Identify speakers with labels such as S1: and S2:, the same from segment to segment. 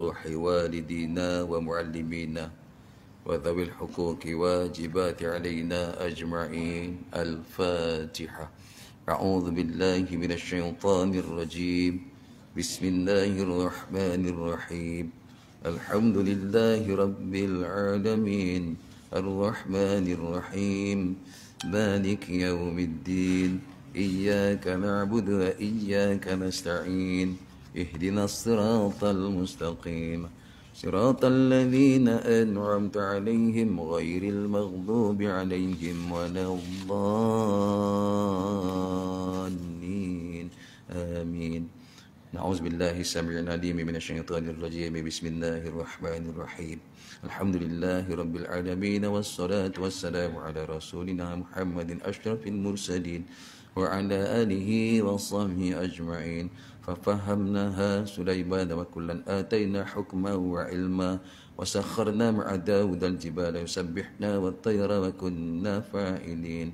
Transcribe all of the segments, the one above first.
S1: روح والدينا ومعلمينا وذوي الحقوق واجبات علينا أجمعين. الفاتحة. أعوذ بالله من الشيطان الرجيم. بسم الله الرحمن الرحيم. الحمد لله رب العالمين الرحمن الرحيم مالك يوم الدين إياك نعبد وإياك نستعين اهدنا الصراط المستقيم صراط الذين أنعمت عليهم غير المغضوب عليهم ولا الضالين آمين. نعوذ بالله السميع العليم من الشيطان الرجيم. بسم الله الرحمن الرحيم. الحمد لله رب العالمين والصلاة والسلام على رسولنا محمد أشرف المرسلين وعلى آله وصحبه أجمعين. ففهمناها سليمان وكلا آتينا حكما وعلما وسخرنا مع داود الجبال يسبحنا والطير وكنا فاعلين.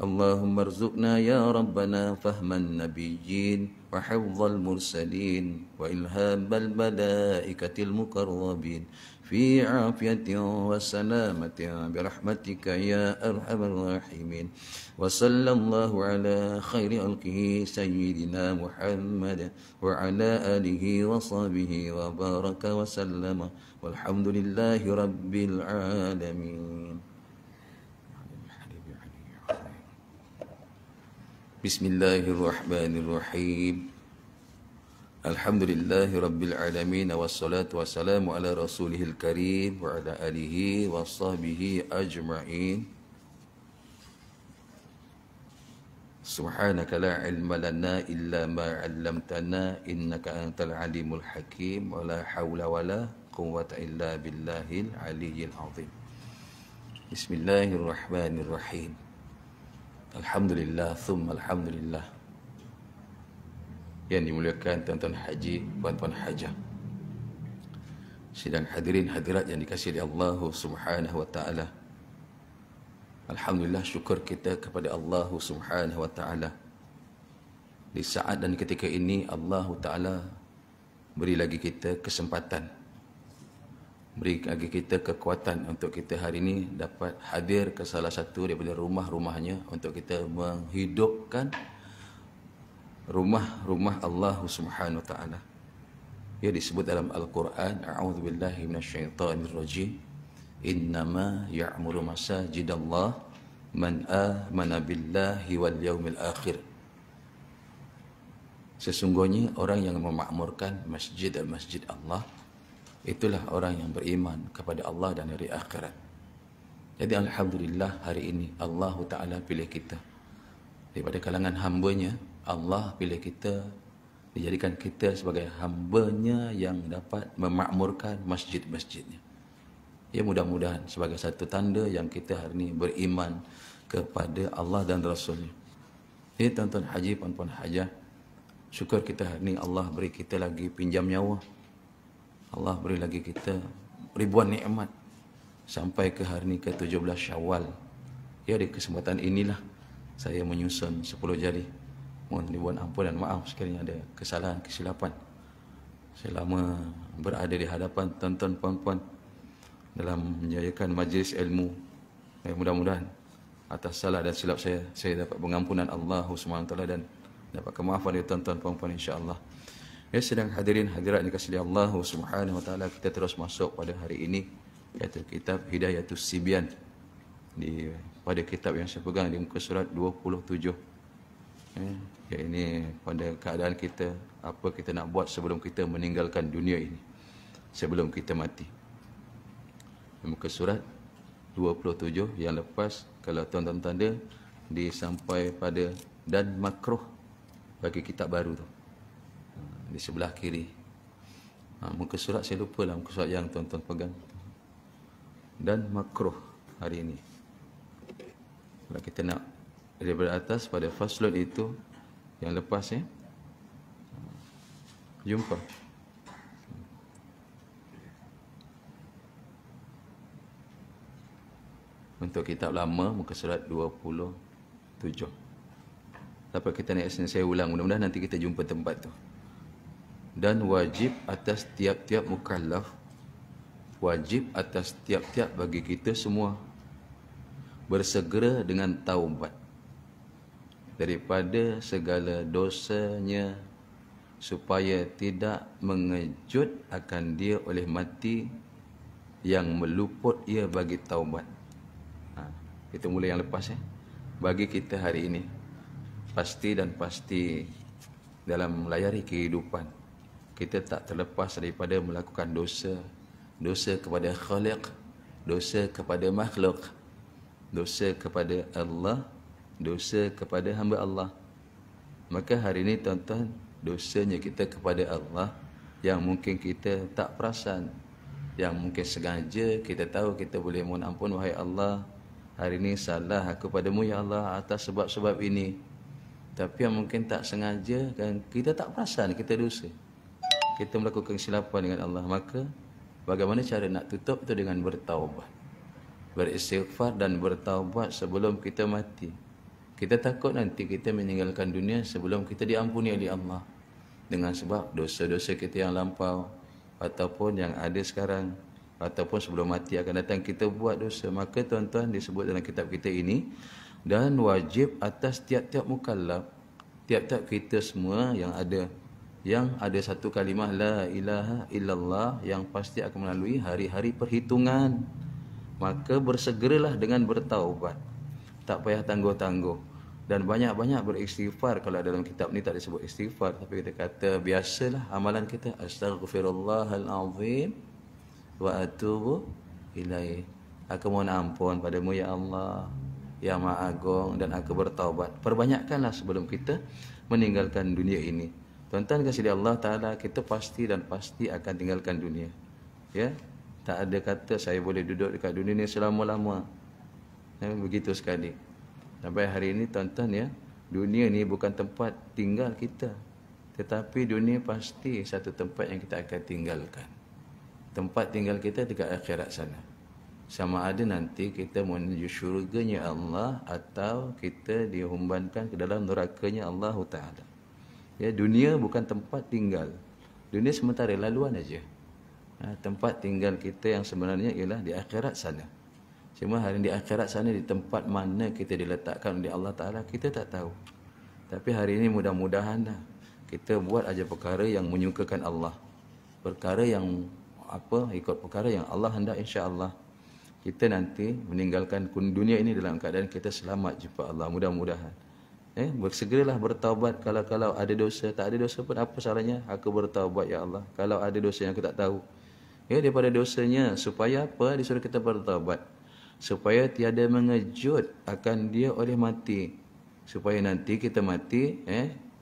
S1: اللهم ارزقنا يا ربنا فهم النبيين وحفظ المرسلين وإلهام الملائكة المقربين في عافية وسلامة برحمتك يا أرحم الراحمين. وصلى الله على خير خلقه سيدنا محمد وعلى آله وصحبه وبارك وسلم والحمد لله رب العالمين. Bismillahirrahmanirrahim. Alhamdulillahi rabbil alamin wassalatu wassalamu ala rasulihil karim wa ala alihi wa sahbihi ajma'in. Subhanaka la ilma lana illa ma 'allamtana innaka antal alimul hakim wa la hawla wa la quwwata illa billahil aliyyil azim. Bismillahirrahmanirrahim. Alhamdulillah, thumma alhamdulillah. Yang dimuliakan tuan-tuan haji, puan-puan hajah, sidang hadirin hadirat yang dikasihi oleh Allah Subhanahu wa taala. Alhamdulillah, syukur kita kepada Allah Subhanahu wa taala. Di saat dan ketika ini Allah taala beri lagi kita kesempatan, beri lagi kita kekuatan untuk kita hari ini dapat hadir ke salah satu daripada rumah-rumahnya untuk kita menghidupkan rumah-rumah Allah Subhanahu wa taala. Ia disebut dalam Al-Quran, a'udzubillahi minasyaitonirrajim. Innama ya'muru masajidallah man amana billahi wal yaumil akhir. Sesungguhnya orang yang memakmurkan masjid Allah itulah orang yang beriman kepada Allah dan hari akhirat. Jadi alhamdulillah hari ini Allah Ta'ala pilih kita. Daripada kalangan hambanya, Allah pilih kita, dijadikan kita sebagai hambanya yang dapat memakmurkan masjid-masjidnya. Ya, mudah-mudahan sebagai satu tanda yang kita hari ini beriman kepada Allah dan Rasulnya. Ini tuan-tuan haji, puan-puan hajah, syukur kita hari ini Allah beri kita lagi pinjam nyawa. Allah beri lagi kita ribuan nikmat sampai ke hari ini ke 17 Syawal. Ya, di kesempatan inilah saya menyusun 10 jari. Mohon ribuan ampun dan maaf sekiranya ada kesalahan, kesilapan selama berada di hadapan tuan-tuan puan-puan dalam menjayakan majlis ilmu. Mudah-mudahan atas salah dan silap saya dapat pengampunan Allah SWT dan dapat kemaafan dari tuan-tuan puan-puan insya-Allah. Ya, sedang hadirin hadirat dikasihi Allah Subhanahu wa taala, kita terus masuk pada hari ini iaitu kitab Hidayatus Sibyan. Pada kitab yang saya pegang di muka surat 27. Ya, ini pada keadaan kita, apa kita nak buat sebelum kita meninggalkan dunia ini, sebelum kita mati. Di muka surat 27 yang lepas, kalau tuan-tuan tanda, disampai pada dan makruh bagi kitab baru tu. Di sebelah kiri. Muka surat saya lupa lah muka surat yang tuan-tuan pegang. Dan makruh hari ini. Kalau kita nak daripada atas pada faslun itu yang lepas ya. Jumpa. Untuk kitab lama muka surat 27. Tapi kita nak saya ulang, mudah-mudahan nanti kita jumpa tempat tu. dan wajib atas tiap-tiap mukallaf, wajib atas tiap-tiap bagi kita semua bersegera dengan taubat daripada segala dosanya, supaya tidak mengejut akan dia oleh mati yang meluput ia bagi taubat. Kita mula yang lepas Bagi kita hari ini, pasti dan pasti dalam melayari kehidupan, kita tak terlepas daripada melakukan dosa. Dosa kepada Khaliq, dosa kepada makhluk, dosa kepada Allah, dosa kepada hamba Allah. Maka hari ini tuan-tuan, dosanya kita kepada Allah yang mungkin kita tak perasan, yang mungkin sengaja kita tahu kita boleh mohon ampun, wahai Allah, hari ini salah aku padamu ya Allah atas sebab-sebab ini. Tapi yang mungkin tak sengaja kan, kita tak perasan kita dosa, kita melakukan kesilapan dengan Allah. Maka bagaimana cara nak tutup itu? Dengan bertaubat, beristighfar dan bertaubat sebelum kita mati. Kita takut nanti kita meninggalkan dunia sebelum kita diampuni oleh Allah, dengan sebab dosa-dosa kita yang lampau, ataupun yang ada sekarang, ataupun sebelum mati akan datang kita buat dosa. Maka tuan-tuan, disebut dalam kitab kita ini, dan wajib atas tiap-tiap mukallaf, tiap-tiap kita semua yang ada satu kalimah la ilaha illallah, yang pasti akan melalui hari-hari perhitungan. Maka bersegeralah dengan bertaubat, tak payah tangguh-tangguh, dan banyak-banyak beristighfar. Kalau dalam kitab ni tak disebut istighfar, tapi kita kata biasalah amalan kita, astaghfirullahal azim wa atubu ilaih. Aku mohon ampun padamu ya Allah yang Maha Agung, dan aku bertaubat. Perbanyakkanlah sebelum kita meninggalkan dunia ini. Tuan-tuan kasih Allah Ta'ala, kita pasti dan pasti akan tinggalkan dunia. Ya, tak ada kata saya boleh duduk dekat dunia ni selama-lama. Begitu sekali. Sampai hari ini tuan-tuan ya, dunia ni bukan tempat tinggal kita, tetapi dunia pasti satu tempat yang kita akan tinggalkan. Tempat tinggal kita dekat akhirat sana. Sama ada nanti kita menuju syurganya Allah, atau kita dihumbankan ke dalam nerakanya Allah Ta'ala. Ya, dunia bukan tempat tinggal. Dunia sementara, laluan aja. Tempat tinggal kita yang sebenarnya ialah di akhirat sana. Cuma hari di akhirat sana, di tempat mana kita diletakkan oleh Allah Ta'ala, kita tak tahu. Tapi hari ini mudah-mudahan kita buat aja perkara yang menyukakan Allah. Perkara yang ikut perkara yang Allah hendak, insya-Allah. Kita nanti meninggalkan dunia ini dalam keadaan kita selamat jumpa Allah, mudah-mudahan. Bersegeralah bertaubat. Kalau ada dosa, tak ada dosa pun apa salahnya aku bertaubat ya Allah. Kalau ada dosa yang aku tak tahu, daripada dosanya, supaya apa? Disuruh kita bertaubat, supaya tiada mengejut akan dia oleh mati, supaya nanti kita mati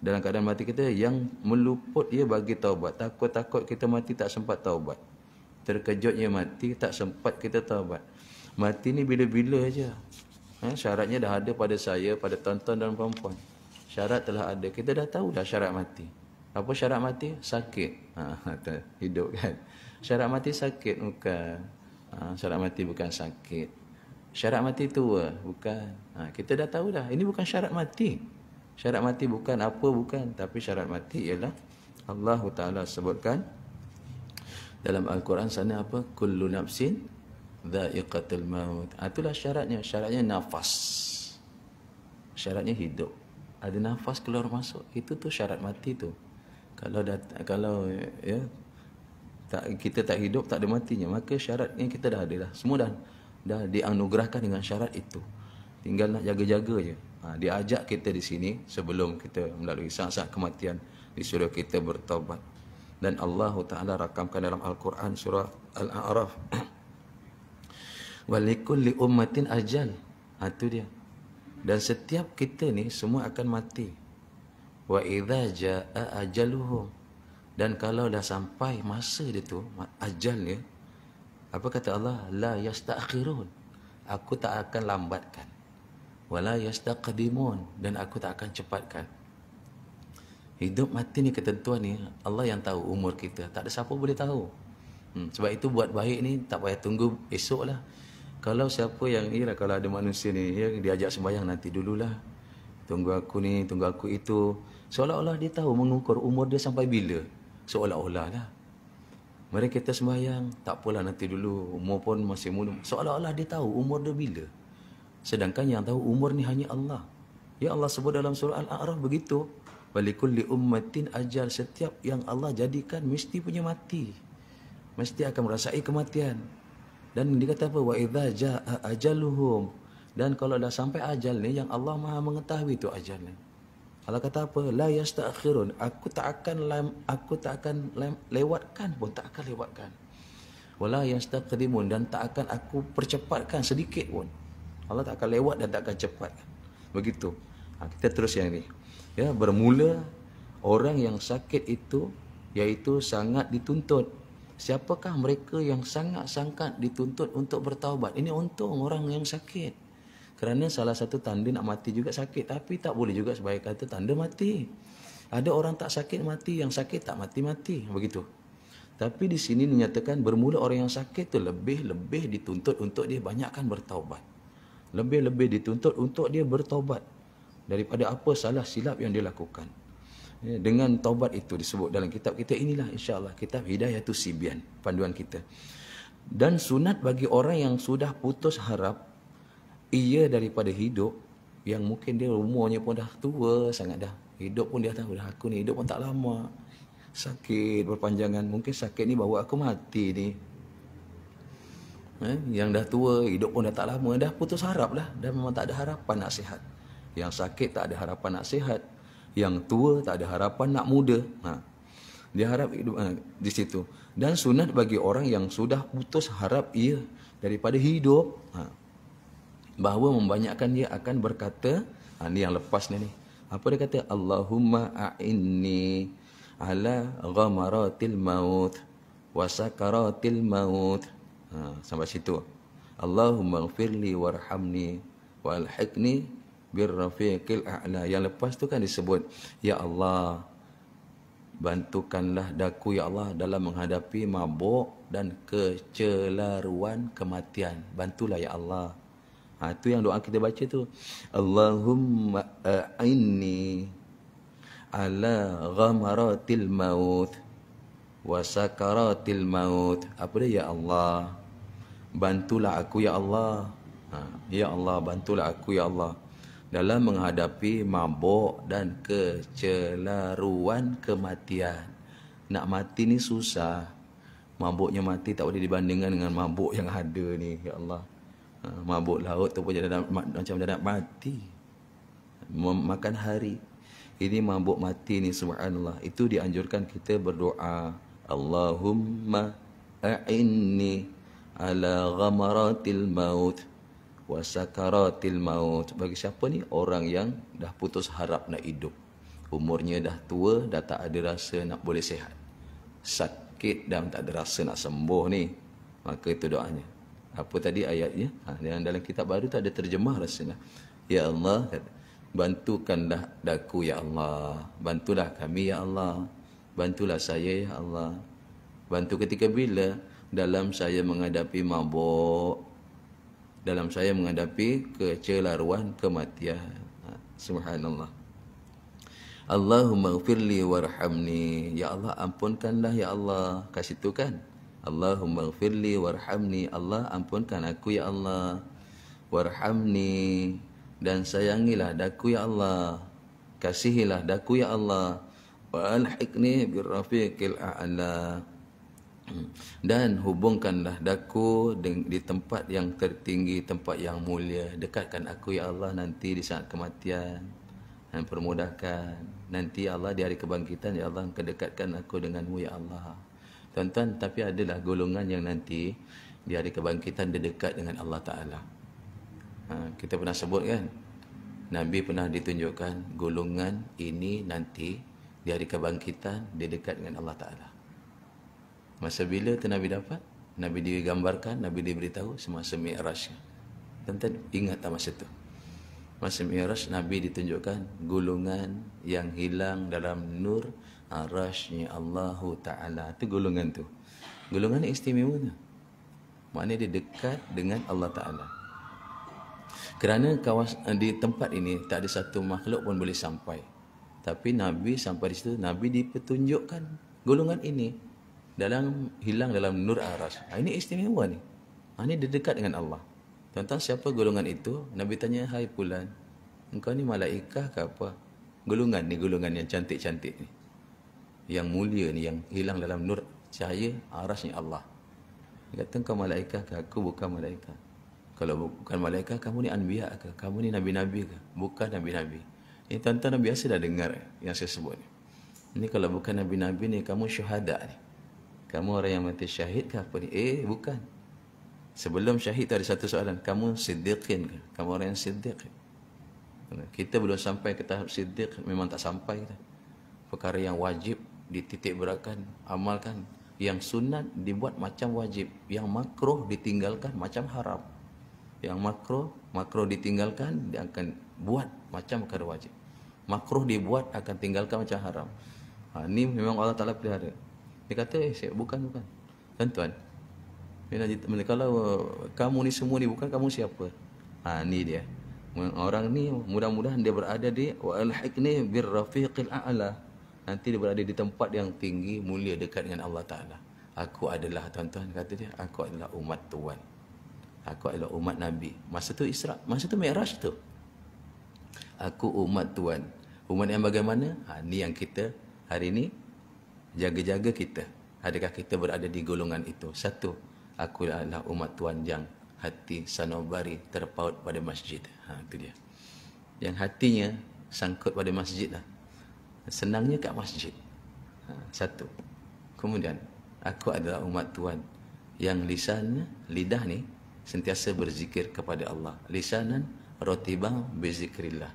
S1: dalam keadaan mati kita yang meluput ia bagi taubat. Takut-takut kita mati tak sempat taubat, terkejutnya mati tak sempat kita taubat. Mati ni bila-bila aja. Syaratnya dah ada pada saya, pada tuan-tuan dan puan-puan. Syarat telah ada. Kita dah tahu dah syarat mati. Apa syarat mati? Sakit. Hidup kan. Syarat mati sakit bukan. Syarat mati bukan sakit. Syarat mati tua bukan. Kita dah tahu dah. Ini bukan syarat mati. Syarat mati bukan apa, bukan. Tapi syarat mati ialah Allah Ta'ala sebutkan dalam Al-Quran sana apa? Kullu nafsin dha'iqatul maut. Itulah syaratnya. Syaratnya nafas. Syaratnya hidup. Ada nafas keluar masuk. Itu tu syarat mati tu. Kalau kita tak hidup, tak ada matinya, maka syaratnya kita dah ada dah. Semua dah dianugerahkan dengan syarat itu. Tinggal nak jaga-jaga je. Dia ajak kita di sini sebelum kita melalui saat-saat kematian, disuruh kita bertaubat. Dan Allah Ta'ala rakamkan dalam Al-Quran surah Al-A'raf, walikulli ummatin ajal. Itu dia. Dan setiap kita ni semua akan mati. Wa idza jaa ajaluhum. Dan kalau dah sampai masa dia tu, ajalnya, apa kata Allah? La yasta'khirun. Aku tak akan lambatkan. Wala yastaqdimun. Dan aku tak akan cepatkan. Hidup mati ni ketentuan ni Allah yang tahu umur kita. Tak ada siapa boleh tahu. Sebab itu buat baik ni tak payah tunggu esok lah. Kalau siapa yang kalau ada manusia ni diajak sembahyang, nanti dululah, tunggu aku ni, tunggu aku itu, seolah-olah dia tahu mengukur umur dia sampai bila. Seolah-olah lah. Mereka kata sembahyang, tak apalah nanti dulu, umur pun masih muda. Seolah-olah dia tahu umur dia bila. Sedangkan yang tahu umur ni hanya Allah. Ya Allah sebut dalam surah Al-A'raf begitu. Walikulli ummatin ajal, setiap yang Allah jadikan mesti punya mati. Mesti akan merasai kematian. Dan dia kata apa? Wa idza jaa ajaluhum. Dan kalau dah sampai ajal ni, yang Allah Maha mengetahui tu ajal ni. Allah kata apa? La yasta'khirun. Aku tak akan lewatkan pun, tak akan lewatkan. Wala yastaqdimun, dan tak akan aku percepatkan sedikit pun. Allah tak akan lewat dan tak akan cepat. Begitu. Kita terus yang ni. Ya, bermula orang yang sakit itu iaitu sangat dituntut. Siapakah mereka yang sangat-sangat dituntut untuk bertaubat? Ini untung orang yang sakit. Kerana salah satu tanda nak mati juga sakit. Tapi tak boleh juga sebagai kata tanda mati. Ada orang tak sakit mati, yang sakit tak mati-mati. Begitu. Tapi di sini dinyatakan bermula orang yang sakit tu lebih-lebih dituntut untuk dia banyakkan bertaubat. Lebih-lebih dituntut untuk dia bertaubat daripada apa salah silap yang dia lakukan. Dengan taubat itu disebut dalam kitab kita inilah, insya-Allah, kitab Hidayatus Sibyan, panduan kita. Dan sunat bagi orang yang sudah putus harap ia daripada hidup, yang mungkin dia umurnya pun dah tua sangat dah. Hidup pun dia tahu dah, aku ni hidup pun tak lama. Sakit berpanjangan, mungkin sakit ni bawa aku mati ni. Yang dah tua, hidup pun dah tak lama, dah putus harap dah, dah memang tak ada harapan nak sihat. Yang sakit tak ada harapan nak sihat, yang tua tak ada harapan nak muda. Dia harap hidup di situ. Dan sunat bagi orang yang sudah putus harap ia daripada hidup, bahawa membanyakkan dia akan berkata, ni yang lepas ni. Apa dia kata? Allahumma a'inni ala ghamaratil maut wa sakaratil maut. Sampai situ. Allahumma ghfirli warhamni wa alhiqni birrafiqil a'la. Yang lepas tu kan disebut, ya Allah, bantukanlah daku ya Allah dalam menghadapi mabuk dan kecelaruan kematian. Bantulah ya Allah. Itu yang doa kita baca tu. Allahumma a'inni ala ghamaratil maut wa sakaratil maut. Apa dia? Ya Allah, bantulah aku ya Allah. Ya Allah, bantulah aku ya Allah dalam menghadapi mabuk dan kecelaruan kematian. Nak mati ni susah. Mabuknya mati tak boleh dibandingkan dengan mabuk yang ada ni, ya Allah. Mabuk laut tu pun macam nak mati, makan hari. Ini mabuk mati ni, subhanallah. Itu dianjurkan kita berdoa, Allahumma a'inni ala ghamaratil maut wa sakaratil maut. Bagi siapa ni? Orang yang dah putus harap nak hidup, umurnya dah tua, dah tak ada rasa nak boleh sihat, sakit dan tak ada rasa nak sembuh ni, maka itu doanya. Apa tadi ayatnya? Yang dalam kitab baru tu ada terjemah rasanya. Ya Allah, bantukanlah daku ya Allah, bantulah kami ya Allah, bantulah saya ya Allah. Bantu ketika bila? Dalam saya menghadapi mabuk, dalam saya menghadapi kecelaruan kematian. Subhanallah. Allahumma ghfirli warhamni. Ya Allah, ampunkanlah ya Allah. Kat situ kan? Allahumma ghfirli warhamni. Allah, ampunkan aku ya Allah. Warhamni, dan sayangilah daku ya Allah. Kasihilah daku ya Allah. Wa alhiqni birrafiqil a'la. Dan hubungkanlah daku di tempat yang tertinggi, tempat yang mulia. Dekatkan aku ya Allah nanti di saat kematian, dan permudahkan nanti ya Allah di hari kebangkitan, ya Allah kedekatkan aku denganmu ya Allah. Tuan-tuan, tapi adalah golongan yang nanti di hari kebangkitan dia dekat dengan Allah Ta'ala. Kita pernah sebut kan, Nabi pernah ditunjukkan golongan ini nanti di hari kebangkitan dia dekat dengan Allah Ta'ala. Masa bila tu Nabi dapat? Nabi digambarkan, Nabi diberitahu semasa Mi'raj. Tuan-tuan ingat tak masa tu? Masa Mi'raj Nabi ditunjukkan golongan yang hilang dalam nur arasy-Nya Allahu Ta'ala. Itu golongan tu. Golongan istimewa tu. Maknanya dia dekat dengan Allah Ta'ala. Kerana di tempat ini tak ada satu makhluk pun boleh sampai. Tapi Nabi sampai di situ, Nabi dipertunjukkan golongan ini hilang dalam nur aras. Ini istimewa ni. Ini dia dekat dengan Allah. Tuan-tuan, siapa golongan itu? Nabi tanya, hai fulan, engkau ni malaikah ke apa? Golongan yang cantik-cantik ni, yang mulia ni, yang hilang dalam nur cahaya arasnya Allah. Dia kata, engkau malaikah ke? Aku bukan malaikah. Kalau bukan malaikah, kamu ni anbiya ke? Kamu ni nabi-nabi ke? Bukan nabi-nabi. Ini tuan-tuan biasa dah dengar yang saya sebut ni. Ini kalau bukan nabi-nabi ni, kamu syuhada ni. Kamu orang yang mati syahid ke apa ni? Bukan. Sebelum syahid ada satu soalan. Kamu siddiqin ke? Kamu orang yang siddiq ke? Kita belum sampai ke tahap siddiq. Memang tak sampai. Perkara yang wajib dititik beratkan, amalkan. Yang sunat dibuat macam wajib. Yang makruh ditinggalkan macam haram. Yang makruh ditinggalkan, dia akan buat macam perkara wajib. Makruh dibuat, akan tinggalkan macam haram. Ini memang Allah Ta'ala pelihara. Dia kata, bukan. Tuan-tuan, kalau kamu ni semua ni bukan, kamu siapa? Ni dia. Orang ni mudah-mudahan dia berada di wa'alhiqni birrafiqil a'la. Nanti dia berada di tempat yang tinggi, mulia, dekat dengan Allah Ta'ala. Aku adalah, tuan-tuan, kata dia, aku adalah umat Tuhan. Aku adalah umat Nabi. Masa tu Isra', masa tu Mi'raj tu. Aku umat Tuhan. Umat yang bagaimana? Ni yang kita hari ni jaga-jaga kita. Adakah kita berada di golongan itu? Satu, aku adalah umat Tuhan yang hati sanubari terpaut pada masjid. Itu dia. Yang hatinya sangkut pada masjid lah. Senangnya kat masjid. Satu. Kemudian, aku adalah umat Tuhan yang lidah ni sentiasa berzikir kepada Allah. Lisanan rotibang bizikrillah.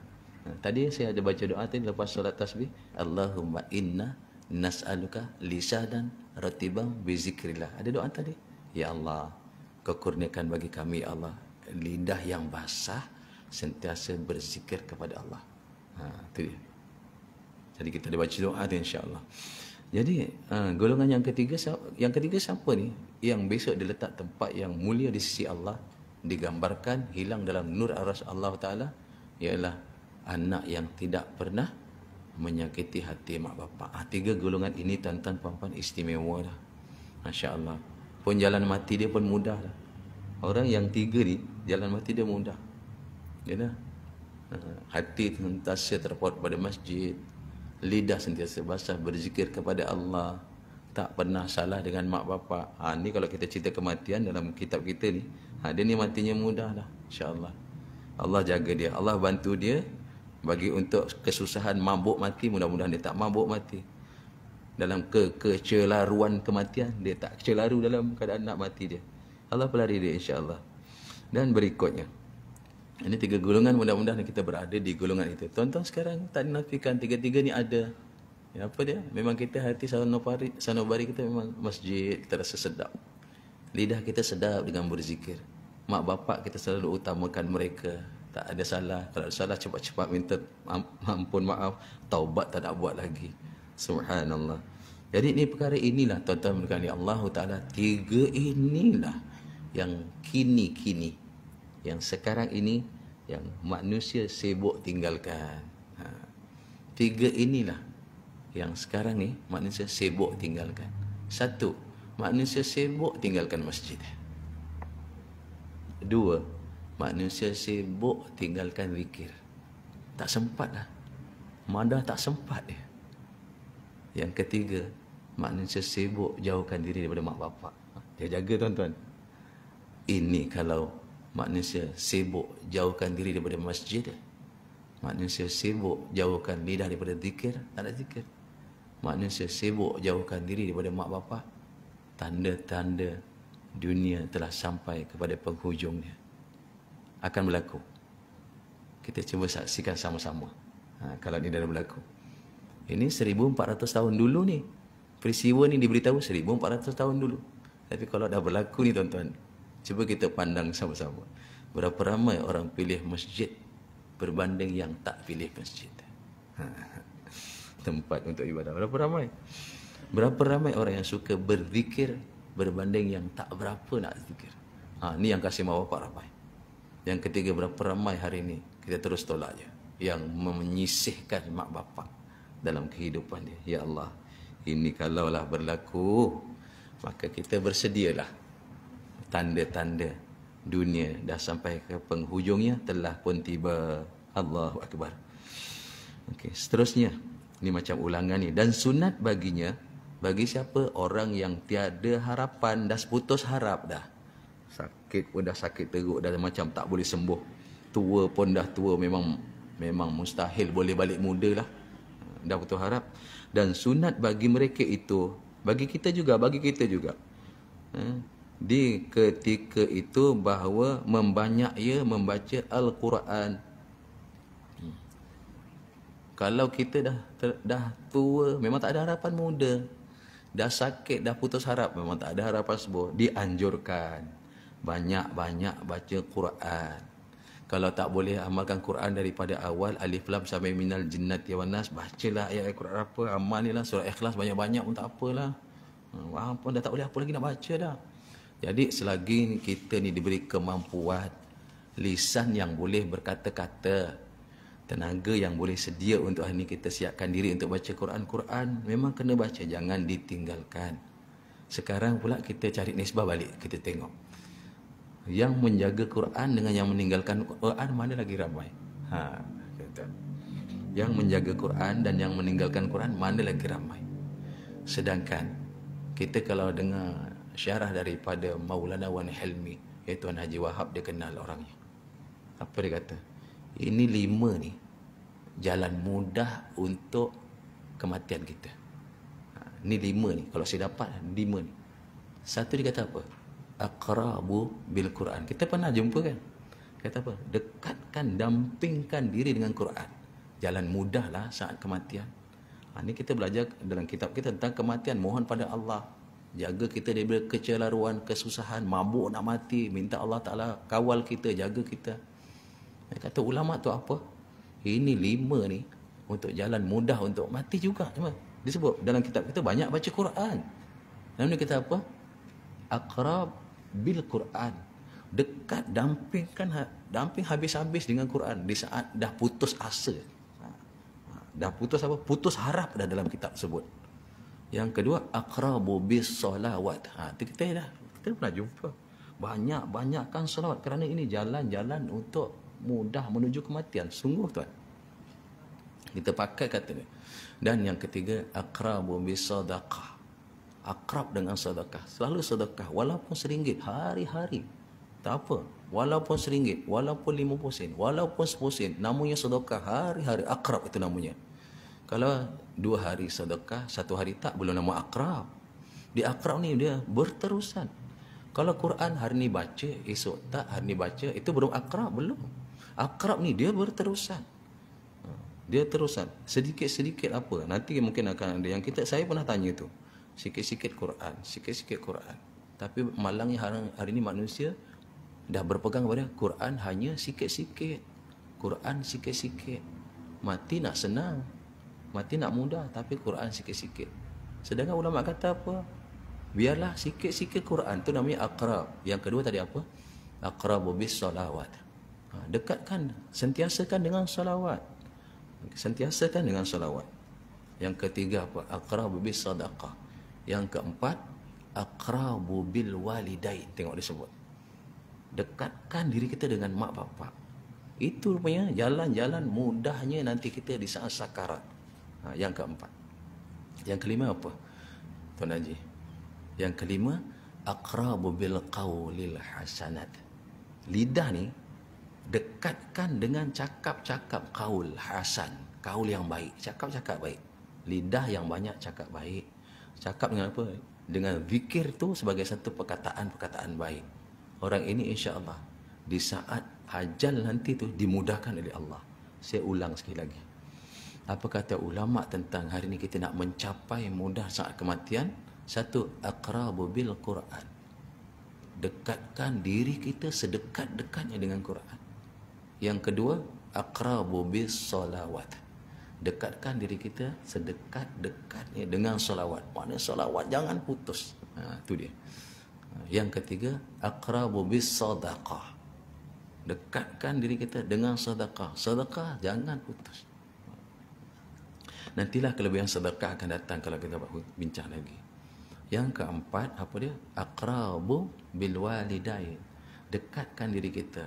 S1: Tadi saya ada baca doa tadi lepas solat tasbih. Allahumma inna nas'aluka lisanan rotibang bizikrillah. Ada doa tadi. Ya Allah, kau kurniakan bagi kami, ya Allah, lidah yang basah sentiasa berzikir kepada Allah. Itu dia. Jadi kita ada baca doa tu, insya-Allah. Jadi golongan yang ketiga siapa ni? Yang besok diletak tempat yang mulia di sisi Allah, digambarkan hilang dalam nur aras Allah Ta'ala, ialah anak yang tidak pernah menyakiti hati mak bapak. Tiga golongan ini, tuan-tuan puan-puan, istimewa dah. Masya Allah. Pun jalan mati dia pun mudah dah. Orang yang tiga ni, jalan mati dia mudah. Ya dah. Hati sentiasa terpaut pada masjid, lidah sentiasa basah berzikir kepada Allah, tak pernah salah dengan mak bapak. Ni kalau kita cerita kematian dalam kitab kita ni, dia ni matinya mudah lah, insya-Allah. Allah jaga dia, Allah bantu dia bagi untuk kesusahan mabuk mati, mudah-mudahan dia tak mabuk mati. Dalam kecelaruan kematian, dia tak kecelaru dalam keadaan nak mati dia. Allah pelari dia, insya-Allah. Dan berikutnya, ini tiga golongan, mudah-mudahan kita berada di golongan itu. Tuan-tuan sekarang tak dinafikan tiga-tiga ni ada. Ya, apa dia? Memang kita hati sanubari kita memang masjid, kita rasa sedap. Lidah kita sedap dengan berzikir. Mak bapak kita selalu utamakan mereka. Tak ada salah. Kalau ada salah, cepat-cepat minta ampun, maaf. Taubat tak nak buat lagi. Subhanallah. Jadi ini perkara inilah, tuan-tuan berkali Allah Ta'ala, tiga inilah yang kini-kini, yang sekarang ini, yang manusia sibuk tinggalkan. Tiga inilah yang sekarang ni manusia sibuk tinggalkan. Satu, manusia sibuk tinggalkan masjid. Dua, manusia sibuk tinggalkan zikir. Tak sempat lah. Madah tak sempat dia. Yang ketiga, manusia sibuk jauhkan diri daripada mak bapak. Dia jaga, tuan-tuan. Ini kalau manusia sibuk jauhkan diri daripada masjid, manusia sibuk jauhkan lidah daripada zikir, tak ada zikir. Manusia sibuk jauhkan diri daripada mak bapak, tanda-tanda dunia telah sampai kepada penghujungnya. Akan berlaku. Kita cuba saksikan sama-sama. Kalau ini dah berlaku. Ini 1400 tahun dulu ni. Peristiwa ni diberitahu 1400 tahun dulu. Tapi kalau dah berlaku ni, tuan-tuan, cuba kita pandang sama-sama. Berapa ramai orang pilih masjid berbanding yang tak pilih masjid. Tempat untuk ibadah. Berapa ramai? Berapa ramai orang yang suka berzikir berbanding yang tak berapa nak zikir. Ni yang kasih mak bapak ramai. Yang ketiga, berapa ramai hari ni kita terus tolak je, yang menyisihkan mak bapak dalam kehidupan dia. Ya Allah, Ini kalaulah berlaku, maka kita bersedialah. Tanda-tanda dunia dah sampai ke penghujungnya, telah pun tiba. Allahu Akbar. Okey, seterusnya. Ini macam ulangan ni. Dan sunat baginya, bagi siapa orang yang tiada harapan, dah putus harap dah. Sakit pun dah sakit teruk, dah macam tak boleh sembuh. Tua pun dah tua, memang mustahil boleh balik muda lah. Dah putus harap. Dan sunat bagi mereka itu, bagi kita juga, di ketika itu bahawa membanyak membaca Al-Quran. Kalau kita dah tua, memang tak ada harapan muda, dah sakit, dah putus harap, memang tak ada harapan sembuh, dianjurkan banyak-banyak baca Quran. Kalau tak boleh amalkan Quran daripada awal, Alif Lam sampai Minal Jinnati wan Nas, bacalah ayat Quran apa, amalilah surah Ikhlas banyak-banyak pun tak apalah. Apa dah tak boleh, apa lagi nak baca dah. Jadi selagi kita ni diberi kemampuan, lisan yang boleh berkata-kata, tenaga yang boleh sedia untuk hari ini kita siapkan diri untuk baca Quran, memang kena baca, jangan ditinggalkan. Sekarang pula kita cari nisbah balik, kita tengok yang menjaga Quran dengan yang meninggalkan Quran, mana lagi ramai? Yang menjaga Quran dan yang meninggalkan Quran, mana lagi ramai? Sedangkan kita kalau dengar syarah daripada Maulana Wan Helmi, iaitu Tuan Haji Wahab, dia kenal orangnya. Apa dia kata? Ini 5 ni jalan mudah untuk kematian kita. Ini 5 ni, kalau saya dapat 5 ni. Satu dia kata apa? Aqrabu bil Quran. Kita pernah jumpa kan? Kata apa? Dekatkan, dampingkan diri dengan Quran. Jalan mudah lah saat kematian. Ini kita belajar dalam kitab kita tentang kematian. Mohon pada Allah, jaga kita daripada kecelaruan, kesusahan, mabuk nak mati. Minta Allah Ta'ala kawal kita, jaga kita. Dia kata ulama tu apa? Ini 5 ni untuk jalan mudah untuk mati juga. Cuma disebut dalam kitab kita banyak baca Quran. Namanya kita apa? Aqrab bil Quran. Dekat, damping habis-habis dengan Quran di saat dah putus asa. Dah putus apa? Putus harap dah dalam kitab tersebut. Yang kedua, aqrabu bis salawat. Kita pernah jumpa. Banyak-banyakkan salawat, kerana ini jalan-jalan untuk mudah menuju kematian. Sungguh tuan, kita pakai kata ni. Dan yang ketiga, aqrabu bis sadaqah. Akrab dengan sedekah. Selalu sedekah, walaupun RM1 hari-hari, tak apa. Walaupun RM1, walaupun 50 sen, walaupun 10 sen, namanya sedekah hari-hari. Akrab itu namanya. Kalau 2 hari sedekah, 1 hari tak, belum nama akrab. Di akrab ni dia berterusan. Kalau Quran hari ni baca, esok tak, hari ni baca, itu belum akrab, belum. Akrab ni dia berterusan. Dia terusan. Sedikit-sedikit apa. Nanti mungkin akan ada yang saya pernah tanya tu. Sikit-sikit Quran. Tapi malangnya hari ini manusia dah berpegang pada Quran hanya sikit-sikit. Quran sikit-sikit. Mati nak senang, mati nak mudah, tapi Quran sikit-sikit. Sedangkan ulama kata apa? Biarlah sikit-sikit Quran, tu namanya aqrab. Yang kedua tadi apa? Aqrabu bis salawat. Dekatkan, sentiasakan dengan salawat. Sentiasakan dengan salawat. Yang ketiga apa? Aqrabu bis sadaqah. Yang keempat, aqrabu bil walidain. Tengok disebut. Dekatkan diri kita dengan mak bapak. Itu rupanya jalan-jalan mudahnya nanti kita di saat sakarat. Yang keempat. Yang kelima apa? Tuan Haji. Yang kelima, aqrabu bil qawlil hasanat. Lidah ni dekatkan dengan cakap-cakap qaul hasan, qaul yang baik, cakap-cakap baik. Lidah yang banyak cakap baik. Cakap dengan apa? Dengan zikir tu sebagai satu perkataan-perkataan baik. Orang ini insya-Allah di saat ajal nanti tu dimudahkan oleh Allah. Saya ulang sekali lagi. Apa kata ulama tentang hari ini kita nak mencapai mudah saat kematian? Satu, aqrabu bil Quran. Dekatkan diri kita sedekat-dekatnya dengan Quran. Yang kedua, aqrabu bis salawat. Dekatkan diri kita sedekat-dekatnya dengan salawat. Maknanya salawat jangan putus. Itu dia. Yang ketiga, aqrabu bis sadaqah. Dekatkan diri kita dengan sedekah. Sedekah jangan putus. Nantilah kelebihan sedekah akan datang kalau kita bincang lagi. Yang keempat, apa dia? Aqrabu bil walidain. Dekatkan diri kita.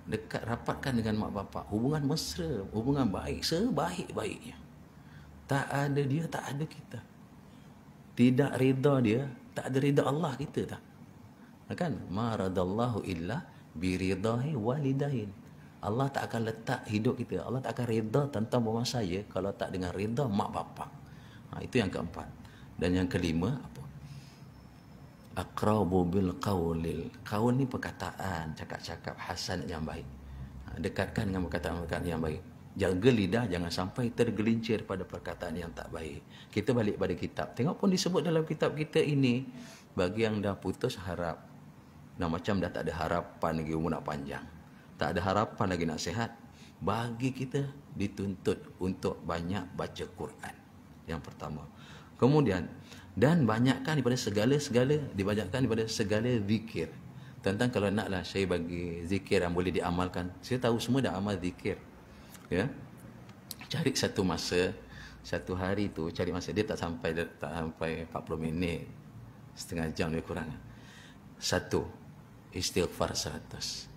S1: Dekat, rapatkan dengan mak bapak. Hubungan mesra, hubungan baik, sebaik-baiknya. Tak ada dia, tak ada kita. Tidak rida dia, tak ada rida Allah kita tak. Kan? Ma radallahu illa biridahi walidain. Allah tak akan letak hidup kita, Allah tak akan reda tentang rumah saya kalau tak dengan reda mak bapak. Itu yang keempat. Dan yang kelima apa? Aqrabu bil qaulil. Qaul ni perkataan, cakap-cakap hasan yang baik. Dekatkan dengan perkataan-perkataan yang baik. Jaga lidah jangan sampai tergelincir pada perkataan yang tak baik. Kita balik pada kitab. Tengok pun disebut dalam kitab kita ini, bagi yang dah putus harap. Dah macam dah tak ada harapan lagi umur nak panjang. Tak ada harapan lagi nak sihat. Bagi kita dituntut untuk banyak baca Quran. Yang pertama. Kemudian, dan banyakkan daripada segala-segala, dibanyakkan daripada segala zikir. Tentang kalau naklah saya bagi zikir yang boleh diamalkan. Saya tahu semua dah amal zikir. Ya. Cari satu masa, satu hari tu cari masa, dia tak sampai 40 minit. Setengah jam lebih kurang. Satu, istighfar 100.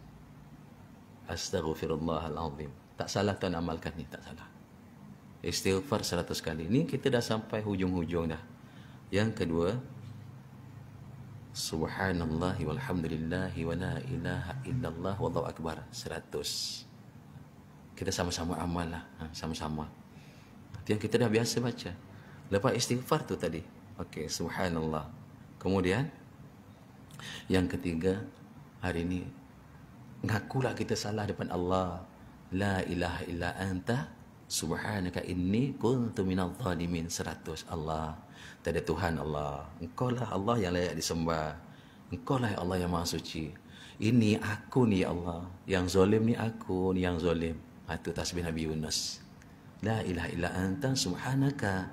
S1: Astaghfirullahalazim. Tak salah tuan amalkan ni, tak salah. Istighfar 100 kali. Ni kita dah sampai hujung-hujung dah. Yang kedua, subhanallahi walhamdulillahi wa la ilaha illallah wallahu akbar 100. Kita sama-sama amal lah, sama-sama. Itu yang kita dah biasa baca. Lepas istighfar tu tadi, okey, subhanallah. Kemudian yang ketiga, hari ni ngakulah kita salah depan Allah. La ilaha illa anta subhanaka inni kuntu minadh dhalimin 100. Allah, tak ada Tuhan Allah. Engkau lah Allah yang layak disembah. Engkau lah Allah yang maha suci. Ini aku ni ya Allah. Yang zalim ni aku ni yang zalim. Itu tasbih Nabi Yunus. La ilaha illa anta subhanaka.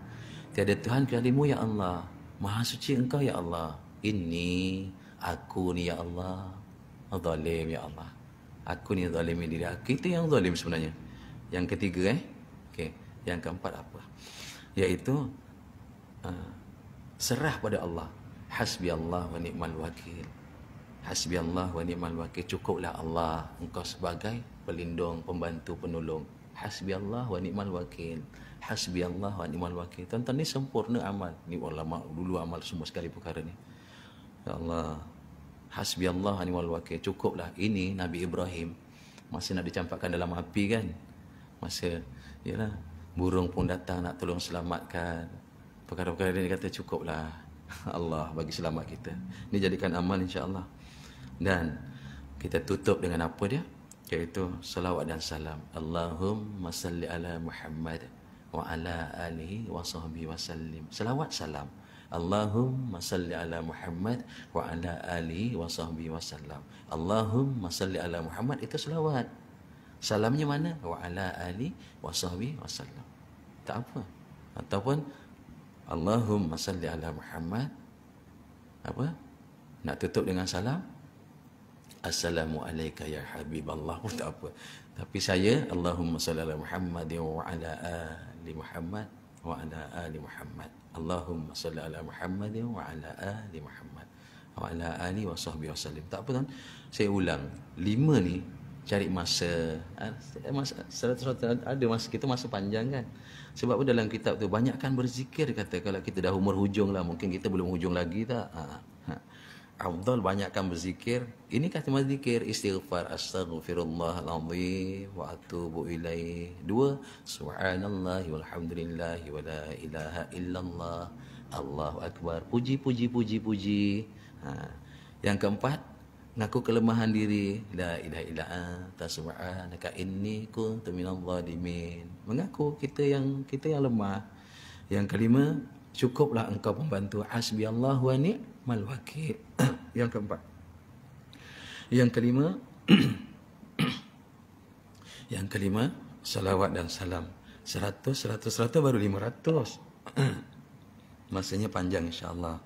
S1: Tiada Tuhan kecuali-Mu ya Allah. Maha suci Engkau ya Allah. Ini aku ni ya Allah. Zalim ya Allah. Aku ni zalimi diri aku. Kita yang zalim sebenarnya. Yang ketiga okey, yang keempat apa? Iaitu serah pada Allah. Hasbiyallah wa ni'mal wakil. Hasbiyallah wa ni'mal wakil. Cukuplah Allah, Engkau sebagai pelindung, pembantu, penolong. Hasbiyallah wa ni'mal wakil. Hasbiyallah wa ni'mal wakil. Tuan-tuan, ni sempurna amal. Ni ulama dulu amal semua sekali perkara ni. Ya Allah, hasbiyallah wa ni'mal wakil. Cukuplah. Ini Nabi Ibrahim masa nak dicampakkan dalam api kan, masa yalah burung pun datang nak tolong selamatkan. Perkara-perkara dia kata cukuplah. Allah bagi selamat kita. Ini jadikan amal insya-Allah. Dan kita tutup dengan apa dia? Iaitu salawat dan salam. Allahumma salli ala Muhammad wa ala alihi wa sahbihi wa sallim. Salawat salam. Allahumma salli ala Muhammad wa ala alihi wa sahbihi wa sallam. Allahumma salli ala Muhammad, itu salawat. Salamnya mana? Wa ala alihi wa sahbihi wa sallam. Tak apa. Ataupun Allahumma salli ala Muhammad, apa? Nak tutup dengan salam, Assalamualaikum ya Habiballah pun tak apa. Tapi saya Allahumma salli ala Muhammad wa ala ali Muhammad wa ala ali Muhammad. Allahumma salli ala Muhammad wa ala ali Muhammad wa ala ali wa sahbihi wasallim. Tak apa tuan, saya ulang. 5 ni cari masa. Ada masa, kita masa panjang kan. Sebab apa dalam kitab tu banyakkan berzikir, kata kalau kita dah umur hujung lah, mungkin kita belum hujung lagi tak. Afdal banyakkan berzikir. Ini kata zikir, istighfar, astaghfirullahalazim wa atubu ilaih. 2, subhanallah walhamdulillah wa la ilaha illallah, Allahu akbar. Puji. Yang keempat, ngaku kelemahan diri. La ilaha illa anta subhanaka inni kuntu minadh dhalimin. Mengaku kita yang lemah. Yang kelima, cukuplah Engkau pembantu. Hasbiyallahu wa ni'mal wakil. Yang keempat. Yang kelima, yang kelima, salawat dan salam. 100 baru 500. Masanya panjang insya-Allah.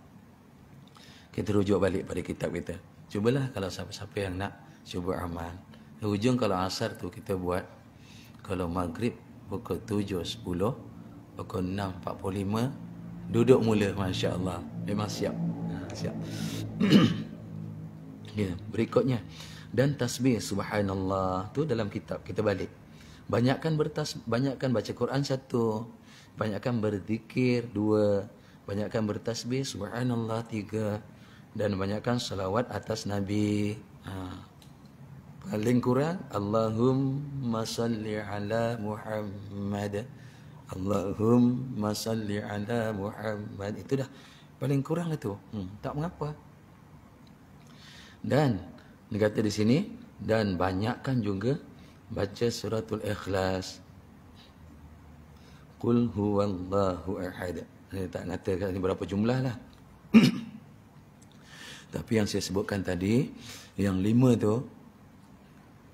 S1: Kita rujuk balik pada kitab kita. Cubalah kalau siapa-siapa yang nak cuba amal. Hujung kalau asar tu kita buat. Kalau maghrib pukul 7.10, Pukul 6.45 duduk mula, Masya Allah. Memang siap. Siap. Ya, berikutnya. Dan tasbih subhanallah tu dalam kitab kita balik. Banyakkan baca Quran 1, banyakkan berzikir 2, banyakkan bertasbih subhanallah 3, dan banyakkan salawat atas Nabi. Paling kurang Allahumma salli ala Muhammad. Allahumma salli ala Muhammad. Itu dah paling kurang itu. Tak mengapa. Dan dia kata di sini, dan banyakkan juga baca suratul Ikhlas. Qul huwallahu ahad. Saya tak kata ni berapa jumlah lah. Tapi yang saya sebutkan tadi, yang 5 tu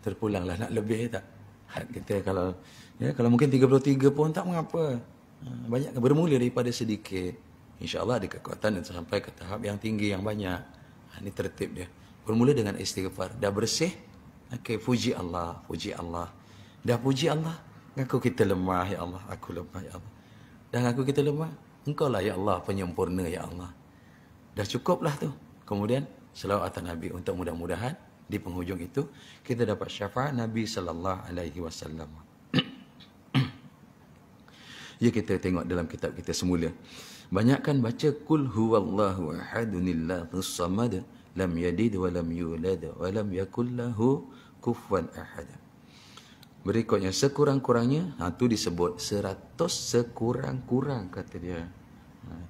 S1: terpulanglah, nak lebih tak? Kita kalau mungkin 33 pun tak mengapa. Banyak bermula daripada sedikit. InsyaAllah ada kekuatan dan sampai ke tahap yang tinggi, yang banyak. Ini tertib dia. Bermula dengan istighfar. Dah bersih, okey, puji Allah, puji Allah. Dah puji Allah, ngaku kita lemah, ya Allah, aku lemah, ya Allah. Dah ngaku kita lemah, engkau lah ya Allah penyempurna, ya Allah. Dah cukuplah tu. Kemudian selawat atas Nabi, untuk mudah-mudahan di penghujung itu kita dapat syafaat Nabi sallallahu alaihi wasallam. Ya, kita tengok dalam kitab kita semula. Banyakkan baca qul huwallahu ahadunillahus samad lam yalid wa lam yulad wa lam yakul lahu kufuwan ahad. Berikutnya sekurang-kurangnya, tu disebut 100 sekurang-kurang kata dia.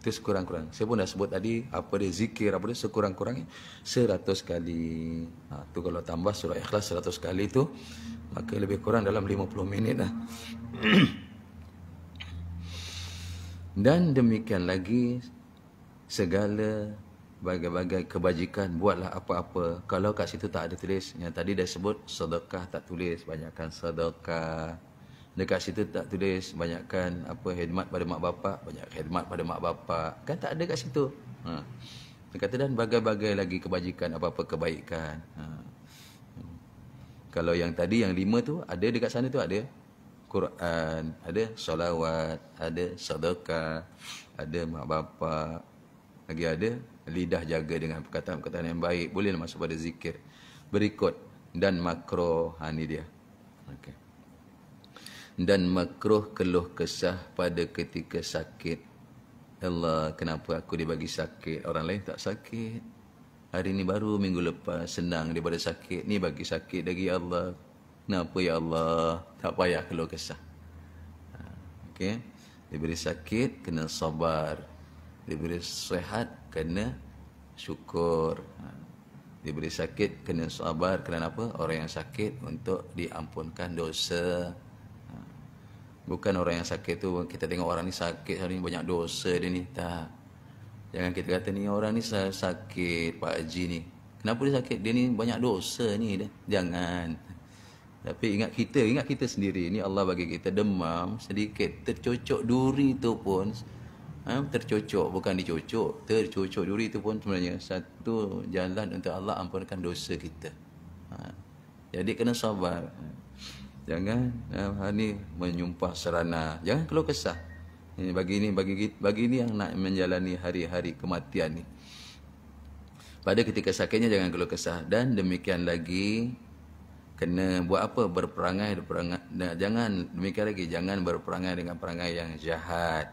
S1: Itu sekurang-kurang. Saya pun dah sebut tadi apa dia zikir, apa dia sekurang-kurangnya 100 kali. Tu kalau tambah surah Ikhlas 100 kali tu, maka lebih kurang dalam 50 minit dah. Dan demikian lagi segala bagai-bagai kebajikan, buatlah apa-apa. Kalau kat situ tak ada tulis, yang tadi dah sebut sedekah tak tulis, banyakkan sedekah. Dekat situ tak tulis, banyakkan apa khidmat pada mak bapak, banyak khidmat pada mak bapak. Kan tak ada kat situ. Dia kata dan bagai-bagai lagi kebajikan, apa-apa kebaikan. Kalau yang tadi yang 5 tu ada dekat sana tu, ada Quran, ada solawat, ada sedekah, ada mak bapak, lagi ada lidah jaga dengan perkataan-perkataan yang baik, boleh masuk pada zikir. Berikut dan makruh, ni dia. Okey. Dan makruh keluh kesah pada ketika sakit. Allah, kenapa aku dibagi sakit, orang lain tak sakit? Hari ni baru, minggu lepas senang daripada sakit, ni bagi sakit lagi, Allah. Kenapa ya Allah? Tak payah keluh kesah. Okey. Diberi sakit kena sabar. Diberi sihat kena syukur. Diberi sakit kena sabar. Kenapa? Orang yang sakit untuk diampunkan dosa. Bukan orang yang sakit tu kita tengok orang ni sakit, hari ni banyak dosa dia ni. Tak. Jangan kita kata ni orang ni sakit, Pak Haji ni. Kenapa dia sakit? Dia ni banyak dosa ni. Jangan. Tapi ingat kita sendiri ni, Allah bagi kita demam sedikit, tercocok duri tu pun tercocok, bukan dicocok, tercocok duri tu pun sebenarnya satu jalan untuk Allah ampunkan dosa kita. Jadi kena sabar. Jangan ni menyumpah serana, jangan keluh kesah. Ini bagi ni yang nak menjalani hari-hari kematian ni. Pada ketika sakitnya jangan keluh kesah. Dan demikian lagi kena buat apa? Berperangai. Jangan demikian lagi, jangan berperangai dengan perangai yang jahat.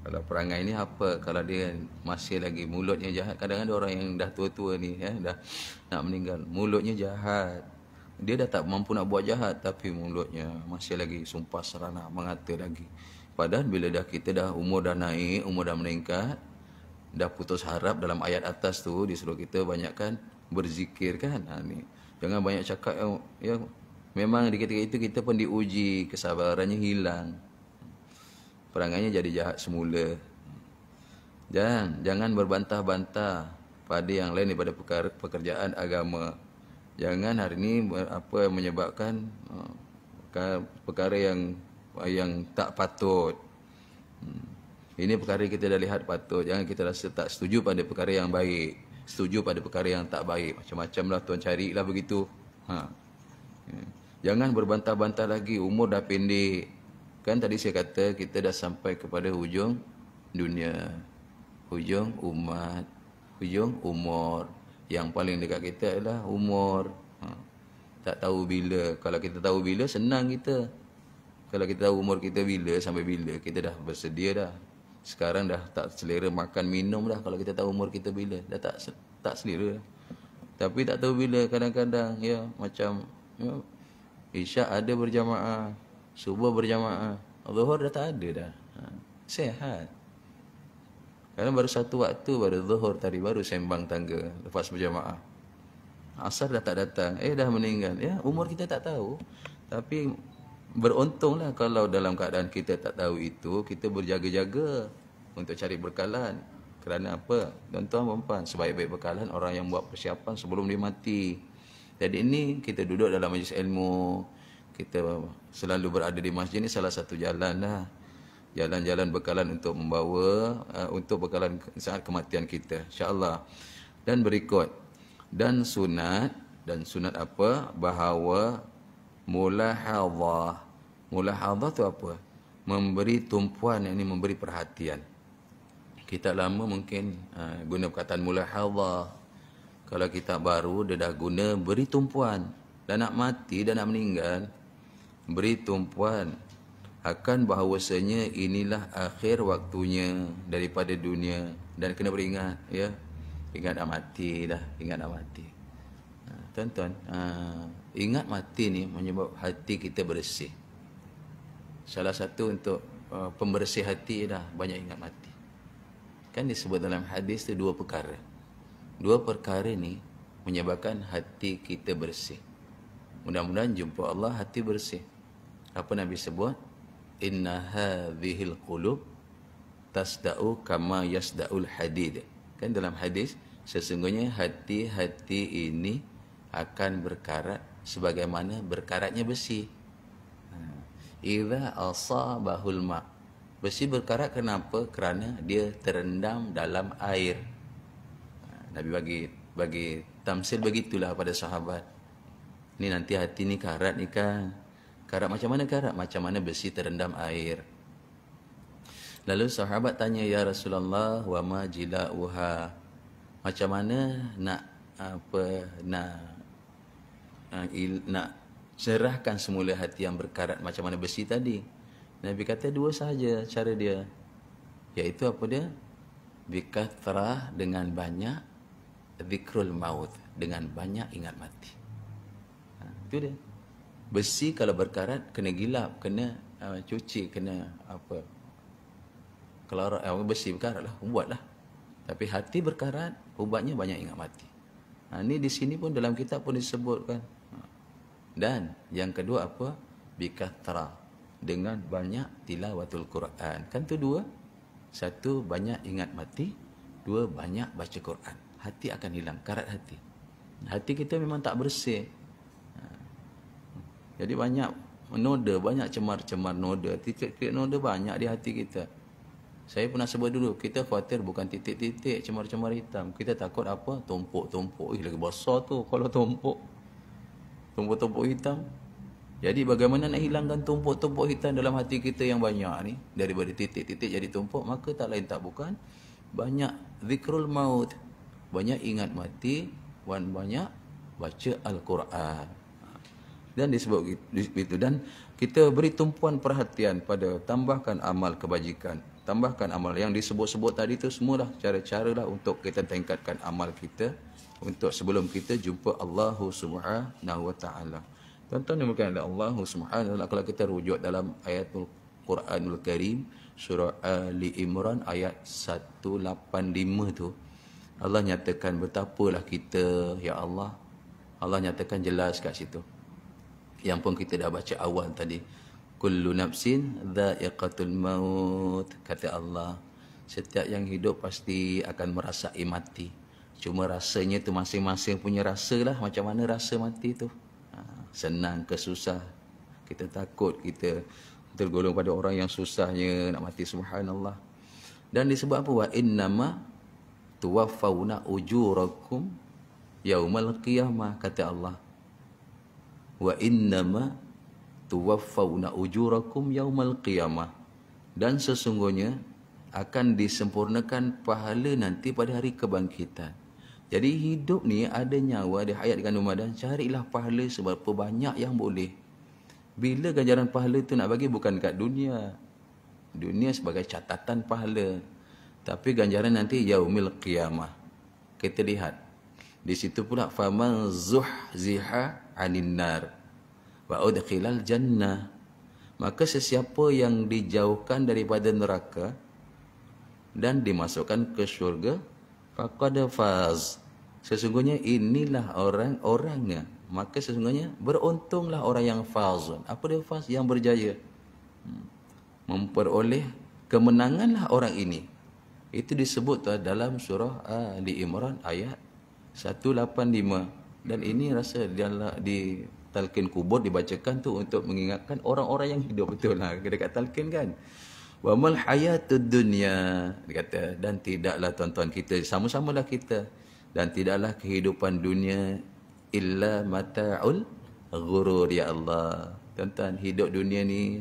S1: Kalau perangai ni apa? Kalau dia masih lagi mulutnya jahat. Kadang-kadang orang yang dah tua-tua ni, dah nak meninggal, mulutnya jahat. Dia dah tak mampu nak buat jahat, tapi mulutnya masih lagi sumpah serana, mengata lagi. Padahal bila kita dah umur dah naik, umur dah meningkat, dah putus harap, dalam ayat atas tu disuruh kita banyakkan berzikir kan. Ni jangan banyak cakap yang memang di ketika itu kita pun diuji, kesabarannya hilang, perangainya jadi jahat semula. Jangan berbantah-bantah pada yang lain daripada pekerjaan agama. Jangan hari ini menyebabkan perkara yang tak patut. Ini perkara kita dah lihat patut. Jangan kita rasa tak setuju pada perkara yang baik, setuju pada perkara yang tak baik. Macam-macam lah tuan carilah begitu. Jangan berbantah-bantah lagi. Umur dah pendek. Kan tadi saya kata kita dah sampai kepada hujung dunia, hujung umat, hujung umur. Yang paling dekat kita adalah umur. Tak tahu bila. Kalau kita tahu bila, senang kita. Kalau kita tahu umur kita bila, sampai bila, kita dah bersedia dah. Sekarang dah tak selera makan minum dah. Kalau kita tahu umur kita bila, dah tak selera dah. Tapi tak tahu bila, kadang-kadang ya macam ya, Isyak ada berjamaah, subuh berjamaah, zuhur dah tak ada dah. Sehat. Kadang baru satu waktu, baru zuhur tadi, baru sembang tangga lepas berjamaah. Asar dah tak datang, dah meninggal. Ya, umur kita tak tahu. Tapi beruntunglah kalau dalam keadaan kita tak tahu itu, kita berjaga-jaga untuk cari bekalan. Kerana apa? Tuan-tuan dan puan, sebaik-baik bekalan orang yang buat persiapan sebelum dia mati. Jadi ini kita duduk dalam majlis ilmu, kita selalu berada di masjid, ini salah satu jalan lah. Jalan-jalan bekalan untuk membawa, untuk bekalan saat kematian kita, insyaAllah. Dan berikut, dan sunat apa? Bahawa mulahadhah. Mulahadhah tu apa? Memberi tumpuan, yang ini memberi perhatian. Kita lama mungkin guna perkataan mulahadhah. Kalau kita baru, dia dah guna beri tumpuan. Dah nak mati, dah nak meninggal, beri tumpuan akan bahawasanya inilah akhir waktunya daripada dunia. Dan kena beringat, ya. Ingat nak mati dah, ingat nak mati. Tuan-tuan, ingat mati ni menyebab hati kita bersih. Salah satu untuk pembersih hati dah banyak ingat mati. Kan disebut dalam hadis tu dua perkara. Dua perkara ni menyebabkan hati kita bersih. Mudah-mudahan jumpa Allah hati bersih. Apa Nabi sebut? Inna hadhil qulub tasda'u kama yasda'ul hadid. Kan dalam hadis, sesungguhnya hati-hati ini akan berkarat sebagaimana berkaratnya besi. Idza asabahul ma. Besi berkarat kenapa? Kerana dia terendam dalam air. Nabi bagi tamsil begitulah pada sahabat. Ni nanti hati ni karat ni kan. Karat macam mana karat? Macam mana besi terendam air. Lalu sahabat tanya, ya Rasulullah, wa ma jila'uha. Macam mana nak cerahkan semula hati yang berkarat macam mana besi tadi? Nabi kata dua sahaja cara dia. Iaitu apa dia? Bikathrah, dengan banyak, zikrul maut, dengan banyak ingat mati. Itu dia. Besi kalau berkarat kena gilap, kena cuci, kena apa? Kalau besi berkarat lah, ubat lah. Tapi hati berkarat, ubatnya banyak ingat mati. Ini di sini pun dalam kitab pun disebutkan. Dan yang kedua apa? Bikathrah, dengan banyak tilawatul Quran. Kan tu dua. Satu, banyak ingat mati. Dua, banyak baca Quran. Hati akan hilang, karat hati. Hati kita memang tak bersih. Jadi banyak noda, banyak cemar-cemar noda. Titik-titik noda banyak di hati kita. Saya pernah sebut dulu, kita khawatir bukan titik-titik cemar-cemar hitam. Kita takut apa? Tumpuk-tumpuk. Lagi besar tu kalau tumpuk. Tumpuk-tumpuk hitam. Jadi bagaimana nak hilangkan tumpuk-tumpuk hitam dalam hati kita yang banyak ni? Daripada titik-titik jadi tumpuk, maka tak lain tak bukan banyak zikrul maut. Banyak ingat mati, dan banyak baca Al-Quran. Dan disebut itu. Dan kita beri tumpuan perhatian pada tambahkan amal kebajikan. Tambahkan amal yang disebut-sebut tadi tu semualah cara-cara lah untuk kita tingkatkan amal kita. Untuk sebelum kita jumpa Allah Subhanahu Wa Taala. Tuan-tuan yang berkaitan dengan Allah Subhanahu Wa Taala, kalau kita rujuk dalam ayatul Quranul Karim, surah Ali Imran ayat 185 tu, Allah nyatakan betapalah kita, ya Allah. Allah nyatakan jelas kat situ. Yang pun kita dah baca awal tadi. Kullu nafsin dha'iqatul maut. Kata Allah, setiap yang hidup pasti akan merasai mati. Cuma rasanya tu masing-masing punya rasa lah. Macam mana rasa mati tu? Senang ke susah. Kita takut kita tergolong pada orang yang susahnya nak mati, subhanallah. Dan disebut apa? Wa innama tuwaffawna ujurakum yaumal qiyamah, kata Allah. Wa innama tuwaffawna ujurakum yaumal qiyamah, dan sesungguhnya akan disempurnakan pahala nanti pada hari kebangkitan. Jadi hidup ni ada nyawa, ada hayat di kandung badan, carilah pahala seberapa banyak yang boleh. Bila ganjaran pahala tu nak bagi bukan kat dunia. Dunia sebagai catatan pahala. Tapi ganjaran nanti yaumil qiyamah. Kita lihat. Di situ pula faman zuhziha 'anil nar wa udkhilal jannah. Maka sesiapa yang dijauhkan daripada neraka dan dimasukkan ke syurga, faqad faz. Sesungguhnya inilah orang-orangnya. Maka sesungguhnya beruntunglah orang yang fazun. Apa dia faz? Yang berjaya. Memperoleh kemenanganlah orang ini. Itu disebut dalam surah Ali Imran ayat 185. Dan ini rasa di talqin kubur dibacakan tu untuk mengingatkan orang-orang yang hidup betul lah. Dekat talqin kan. Wa mal hayatud dunya, dia kata, dan tidaklah tuan-tuan kita, sama-samalah kita, dan tidaklah kehidupan dunia illa mata'ul ghurur, ya Allah. Tuan-tuan, hidup dunia ni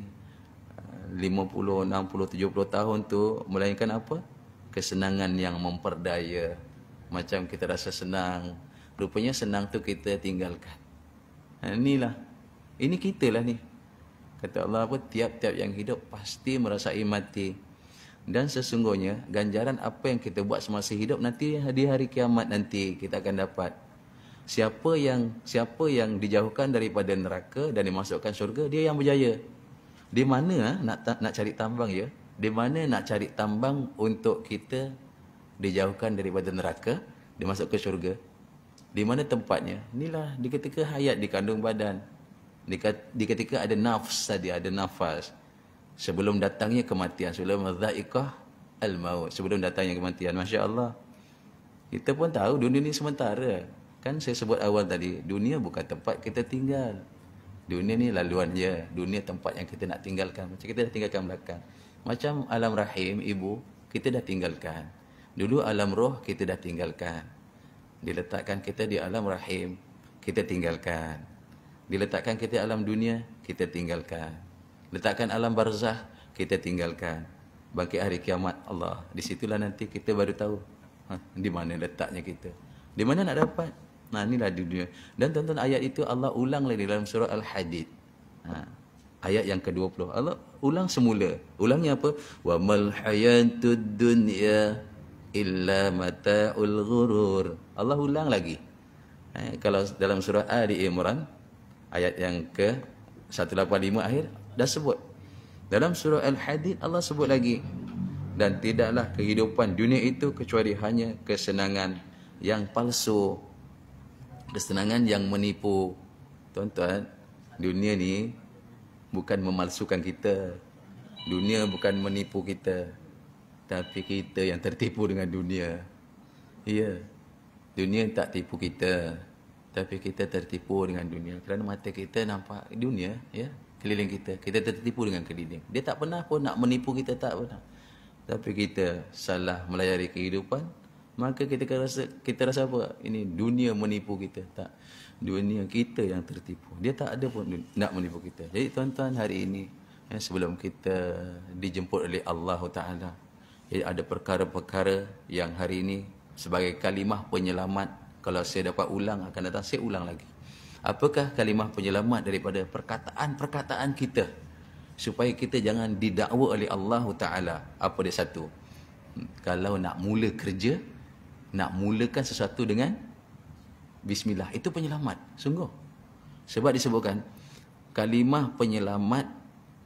S1: 50, 60, 70 tahun tu melainkan apa? Kesenangan yang memperdaya. Macam kita rasa senang, rupanya senang tu kita tinggalkan. Inilah, ini kita lah ni. Kata Allah apa? Tiap-tiap yang hidup pasti merasai mati. Dan sesungguhnya ganjaran apa yang kita buat semasa hidup nanti di hari kiamat nanti kita akan dapat. Siapa yang dijauhkan daripada neraka dan dimasukkan syurga, dia yang berjaya. Di mana nak cari tambang ya? Di mana nak cari tambang untuk kita dijauhkan daripada neraka, dimasuk ke syurga? Di mana tempatnya? Inilah di ketika hayat di kandung badan. Di ketika ada nafs tadi, ada nafas. Sebelum datangnya kematian, sebelum dha'iqah al-maut, sebelum datangnya kematian. Masya Allah. Kita pun tahu dunia ni sementara. Kan saya sebut awal tadi, dunia bukan tempat kita tinggal. Dunia ni laluan je. Dunia tempat yang kita nak tinggalkan. Macam kita dah tinggalkan belakang. Macam alam rahim, ibu, kita dah tinggalkan. Dulu alam roh, kita dah tinggalkan. Diletakkan kita di alam rahim, kita tinggalkan. Diletakkan kita alam dunia, kita tinggalkan. Letakkan alam barzah, kita tinggalkan. Bangkit hari kiamat, Allah, di situlah nanti kita baru tahu di mana letaknya kita. Di mana nak dapat? Nah, inilah dunia. Dan tonton ayat itu Allah ulang lagi dalam surah Al-Hadid. Ayat yang ke-20. Allah ulang semula. Ulangnya apa? Wa mal hayatud dunya illa mata'ul ghurur. Allah ulang lagi. Kalau dalam surah Ali Imran ayat yang ke-185 akhir dah sebut. Dalam surah Al-Hadid Allah sebut lagi. Dan tidaklah kehidupan dunia itu kecuali hanya kesenangan yang palsu. Kesenangan yang menipu. Tuan-tuan, dunia ni bukan memalsukan kita. Dunia bukan menipu kita. Tapi kita yang tertipu dengan dunia. Ya. Dunia tak tipu kita. Tapi kita tertipu dengan dunia. Kerana mata kita nampak dunia, ya, keliling kita. Kita tertipu dengan keliling. Dia tak pernah pun nak menipu kita, tak pernah. Tapi kita salah melayari kehidupan. Maka kita rasa apa? Ini dunia menipu kita. Tak. Dunia kita yang tertipu. Dia tak ada pun nak menipu kita. Jadi tuan-tuan, hari ini sebelum kita dijemput oleh Allah Ta'ala, ada perkara-perkara yang hari ini sebagai kalimah penyelamat. Kalau saya dapat ulang, akan datang saya ulang lagi. Apakah kalimah penyelamat daripada perkataan-perkataan kita? Supaya kita jangan didakwa oleh Allah Ta'ala. Apa dia? Satu, kalau nak mula kerja, nak mulakan sesuatu dengan bismillah. Itu penyelamat. Sungguh. Sebab disebutkan kalimah penyelamat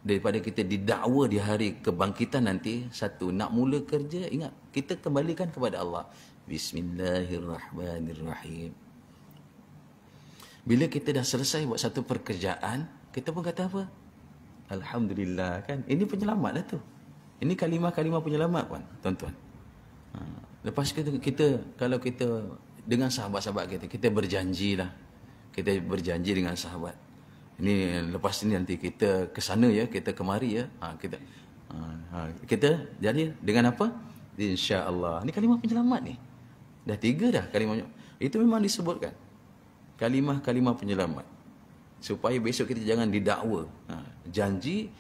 S1: daripada kita didakwa di hari kebangkitan nanti. Satu, nak mula kerja, ingat, kita kembalikan kepada Allah. Bismillahirrahmanirrahim. Bila kita dah selesai buat satu pekerjaan, kita pun kata apa? Alhamdulillah, kan? Ini penyelamat lah tu. Ini kalimah-kalimah penyelamat kan, tuan-tuan. Lepas kita kalau kita dengan sahabat-sahabat kita berjanjilah. Kita berjanji dengan sahabat. Ini lepas ini nanti kita ke sana ya, kita kemari ya. Kita jadi dengan apa? Insya-Allah. Ini kalimah penyelamat ni. Dah 3 dah kalimah. Itu memang disebutkan. Kalimah-kalimah penyelamat. supaya besok kita jangan didakwa. Janji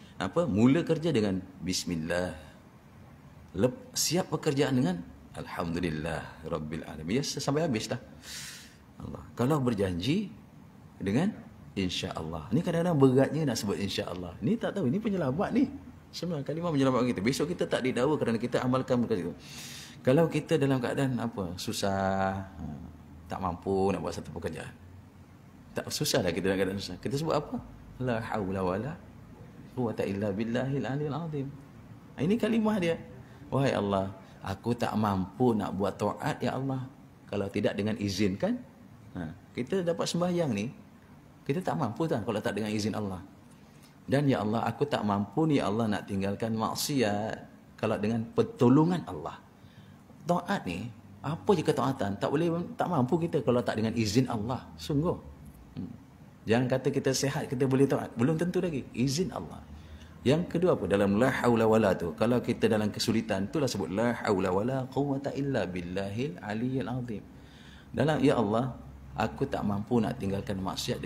S1: mula kerja dengan bismillah. Siap pekerjaan dengan alhamdulillah rabbil alamin. Ya, sampai habislah. Allah. Kalau berjanji dengan insya-Allah. Ni kadang-kadang beratnya nak sebut insya-Allah. Ni tak tahu, ni penyelamat ni. Sebenarnya kalimah penyelamat kita. Besok kita tak didakwa kerana kita amalkan perkara itu. Kalau kita dalam keadaan susah, tak mampu nak buat satu pekerjaan. Tak susahlah kita dalam keadaan susah. Kita sebut apa? La haula wala quwwata illa billahil aliyil azim. Ini kalimah dia. Wahai Allah, aku tak mampu nak buat taat ya Allah. Kalau tidak dengan izin kan? Kita dapat sembahyang ni, kita tak mampu kan kalau tak dengan izin Allah. Dan ya Allah, aku tak mampu ni ya Allah nak tinggalkan maksiat kalau dengan pertolongan Allah. Taat ni, apa je ketaatan, tak mampu kita kalau tak dengan izin Allah. Sungguh. Jangan kata kita sihat, kita boleh taat. Belum tentu lagi. Izin Allah. Yang kedua apa? Dalam la haula wala tu. Kalau kita dalam kesulitan, itulah sebut la haula wala quwwata illa billahil aliyil azim. Dalam ya Allah, aku tak mampu nak tinggalkan maksiat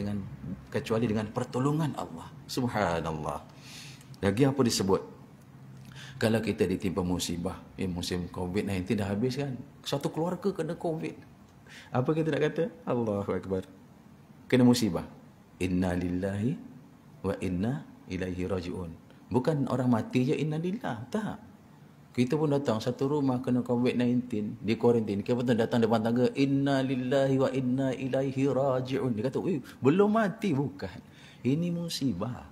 S1: kecuali dengan pertolongan Allah. Subhanallah. Lagi apa disebut? Kalau kita ditimpa musibah, musim COVID-19 dah habis kan? Satu keluarga kena COVID. Apa kita nak kata? Allahu Akbar. Kena musibah. Inna lillahi wa inna ilaihi raji'un. Bukan orang mati je inna lillah. Tak. Kita pun datang satu rumah kena COVID-19, di kuarantin. Kita pun datang depan tangga, inna lillahi wa inna ilaihi raji'un. Dia kata, belum mati. Bukan. Ini musibah.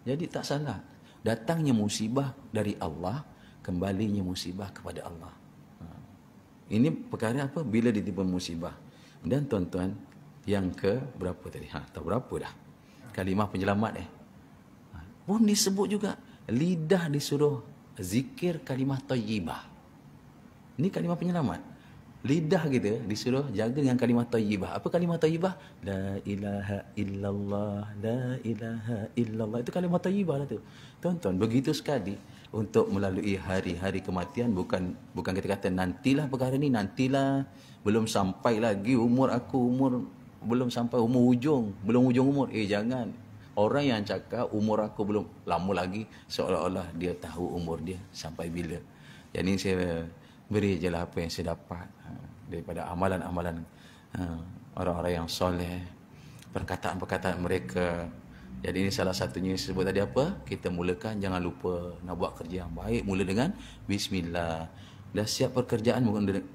S1: Jadi tak salah. Datangnya musibah dari Allah, kembalinya musibah kepada Allah. Ini perkara apa? Bila ditimpa musibah. Dan tuan-tuan, yang ke berapa tadi? Tahu berapa dah? Kalimah penyelamat pun disebut juga. Lidah disuruh zikir kalimah thayyibah. Ini kalimah penyelamat. Lidah kita disuruh jaga dengan kalimah thayyibah. Apa kalimah thayyibah? La ilaha illallah, la ilaha illallah. Itu kalimah thayyibah lah tu. Tuan-tuan, begitu sekali untuk melalui hari-hari kematian. Bukan kita kata nantilah perkara ni, nantilah. Belum sampai lagi umur belum sampai umur ujung. Belum ujung umur. Jangan. Orang yang cakap umur aku belum lama lagi, seolah-olah dia tahu umur dia sampai bila. Jadi saya beri je lah apa yang saya dapat daripada amalan-amalan orang-orang yang soleh, perkataan-perkataan mereka. Jadi ini salah satunya sebut tadi apa? Kita mulakan, jangan lupa nak buat kerja yang baik. Mula dengan bismillah. Dah siap pekerjaan,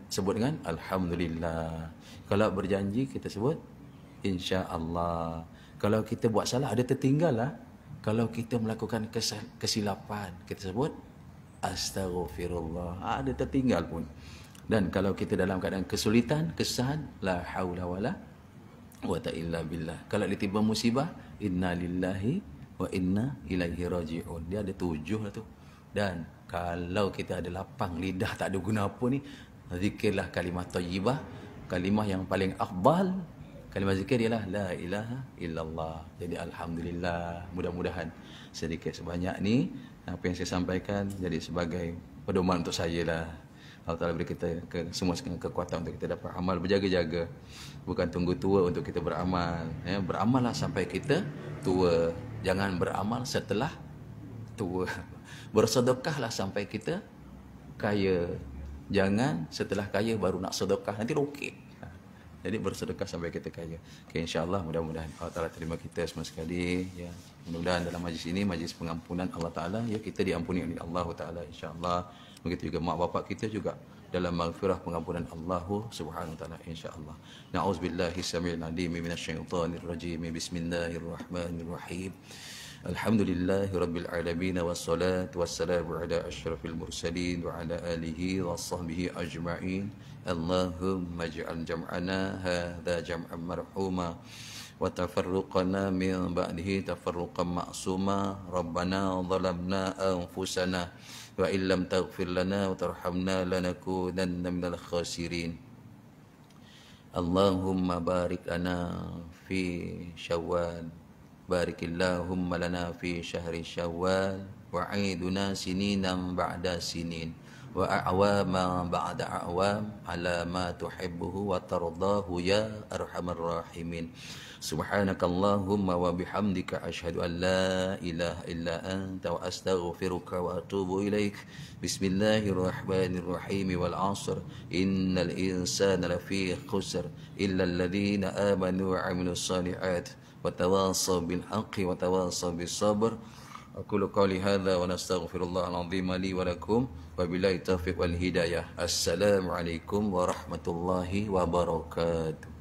S1: sebut dengan alhamdulillah. Kalau berjanji kita sebut insya-Allah. Kalau kita buat salah, ada tertinggal lah. Kalau kita melakukan kesilapan, kita sebut astaghfirullah. Ada tertinggal pun. Dan kalau kita dalam keadaan kesulitan, kesahan, la haula wala quwwata illa billah. Kalau ditimpa musibah, inna lillahi wa inna ilaihi raji'un. Dia ada 7 lah tu. Dan kalau kita ada lapang lidah, tak ada guna apa ni, zikirlah kalimah thayyibah. Kalimah yang paling afdal, kalimah zikir ialah la ilaha illallah. Jadi alhamdulillah, mudah-mudahan sedikit sebanyak ni apa yang saya sampaikan jadi sebagai pedoman untuk saya lah. Allah Ta'ala beri kita semua kekuatan untuk kita dapat amal, berjaga-jaga. Bukan tunggu tua untuk kita beramal. Beramallah sampai kita tua. Jangan beramal setelah tua. Bersedekahlah sampai kita kaya. Jangan setelah kaya baru nak sedekah, nanti rokit. Jadi bersedekah sampai kita kaya. Okay, insya-Allah mudah-mudahan Allah Taala terima kita semua sekali ya. Mudah-mudahan dalam majlis ini majlis pengampunan Allah Taala ya, kita diampuni oleh Allah Taala insya-Allah. Begitu juga mak bapak kita juga dalam maghfirah pengampunan Allah Subhanahu wa taala insya-Allah. Na'udzubillahi samiil alim minasyaitonir rajim. Bismillahirrahmanirrahim. Alhamdulillahirabbil alamin wassalatu wassalamu ala asyrafil mursalin wa ala alihi washabbihi ajma'in. Allahumma ij'al jam'ana hadza jam'an marhuma wa tafarruqana min ba'dihi tafarruqan ma'suma. Rabbana zalamna anfusana wa illam taghfir lana wa tarhamna lanakunanna minal khasirin. Allahumma barik lana fi Syawal, barikillahumma lana fi syahri Syawal wa 'iduna sininan ba'da sinin. وأعواما بعد أعوام على ما تحبه وترضاه يا أرحم الراحمين. سبحانك اللهم وبحمدك أشهد أن لا إله إلا أنت وأستغفرك وأتوب إليك. بسم الله الرحمن الرحيم والعصر إن الإنسان لفي خسر إلا الذين آمنوا وعملوا الصالحات وتواصوا بالحق وتواصوا بالصبر. أقول قولي هذا ونستغفر الله العظيم لي ولكم وبالله التوفيق والهداية. السلام عليكم ورحمة الله وبركاته.